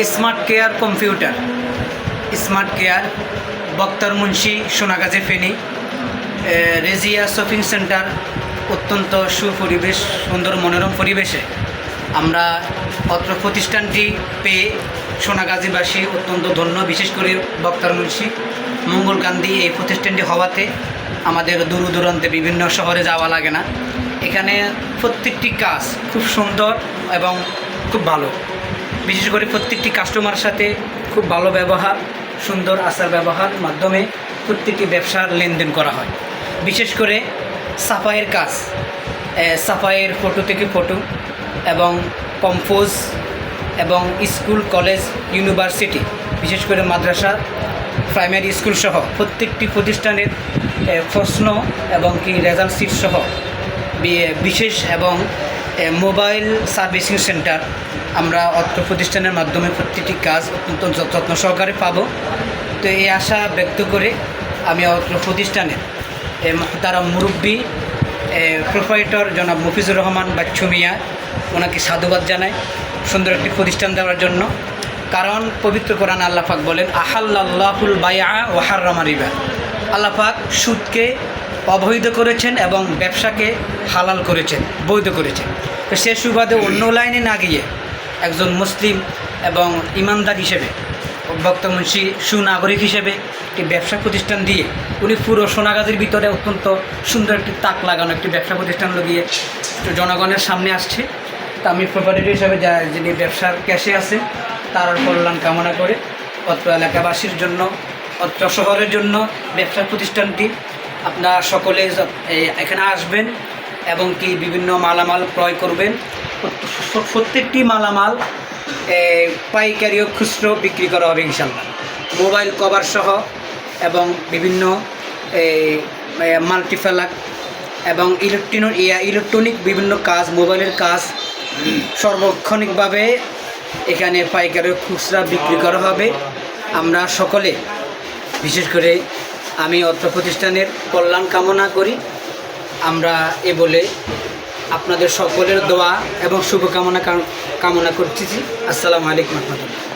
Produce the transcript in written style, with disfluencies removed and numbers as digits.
Smart care computer, smart care, বক্তার Munshi, Sonagazi, Feni. Rezia shopping centre, অত্যন্ত সুপরিবেশ, সুন্দর মনোরম পরিবেশে আমরা অত্র প্রতিষ্ঠানটি পেয়ে সোনাগাজীবাসী অত্যন্ত ধন্য। বিশেষ করে বক্তার মুন্সি, মঙ্গলকান্দি এই প্রতিষ্ঠানটি হওয়াতে আমাদের দূর দূরান্তে বিভিন্ন শহরে যাওয়া লাগে না। এখানে প্রত্যেকটি কাজ খুব সুন্দর এবং খুব ভালো। বিশেষ করে প্রত্যেকটি কাস্টমার সাথে খুব ভালো ব্যবহার, সুন্দর আচার ব্যবহার মাধ্যমে প্রত্যেকটি ব্যবসার লেনদেন করা হয়। বিশেষ করে সাফাইয়ের কাজ, সাফাইয়ের ফটো থেকে ফটো এবং কম্পোজ এবং স্কুল, কলেজ, ইউনিভার্সিটি, বিশেষ করে মাদ্রাসা, প্রাইমারি স্কুল সহ প্রত্যেকটি প্রতিষ্ঠানের প্রশ্ন এবং রেজাল্ট শিট সহ বিশেষ এবং মোবাইল সার্ভিসিং সেন্টার আমরা অত্র প্রতিষ্ঠানের মাধ্যমে প্রত্যেকটি কাজ অত্যন্ত যত্ন সহকারে পাব। তো এই আশা ব্যক্ত করে আমি অত্র প্রতিষ্ঠানের তারা মুরব্বী প্রোপাইটর জনাব মফিজুর রহমান বাচ্চু মিয়া, ওনাকে সাধুবাদ জানাই সুন্দর একটি প্রতিষ্ঠান দেওয়ার জন্য। কারণ পবিত্র কোরআন আল্লাহ পাক বলেন, আহাল্লাহুল বাইআ ওয়া হাররামা রিবা। আল্লাহ পাক সুদকে অবৈধ করেছেন এবং ব্যবসাকে হালাল করেছেন, বৈধ করেছেন। তো সে সুবাদে অন্য লাইনে না গিয়ে একজন মুসলিম এবং ইমানদার হিসেবে, বক্তা মুন্সি সুনাগরিক হিসেবে একটি ব্যবসা প্রতিষ্ঠান দিয়ে উনি পুরো সোনাগাজীর ভিতরে অত্যন্ত সুন্দর একটি তাক লাগানো একটি ব্যবসা প্রতিষ্ঠান লাগিয়ে জনগণের সামনে আসছে। তা আমি প্রপারেটর হিসাবে যিনি ব্যবসার ক্যাশে আছেন তার কল্যাণ কামনা করে অত্র এলাকাবাসীর জন্য, অত্র শহরের জন্য ব্যবসা প্রতিষ্ঠানটি আপনারা সকলে এখানে আসবেন এবং বিভিন্ন মালামাল ক্রয় করবেন। প্রত্যেকটি মালামাল পাইকারি ও খুচরো বিক্রি করা হবে ইনশাল্লাহ। মোবাইল কভার সহ এবং বিভিন্ন মাল্টিপ্লাগ এবং ইলেকট্রনিক বিভিন্ন কাজ, মোবাইলের কাজ সার্বক্ষণিকভাবে এখানে পাইকারি ও খুচরা বিক্রি করা হবে। আমরা সকলে, বিশেষ করে আমি অত্র প্রতিষ্ঠানের কল্যাণ কামনা করি। আমরা এ বলে আপনাদের সকলের দোয়া এবং শুভকামনা কামনা করতেছি। আসসালামু আলাইকুম রহমতুল্লাহ।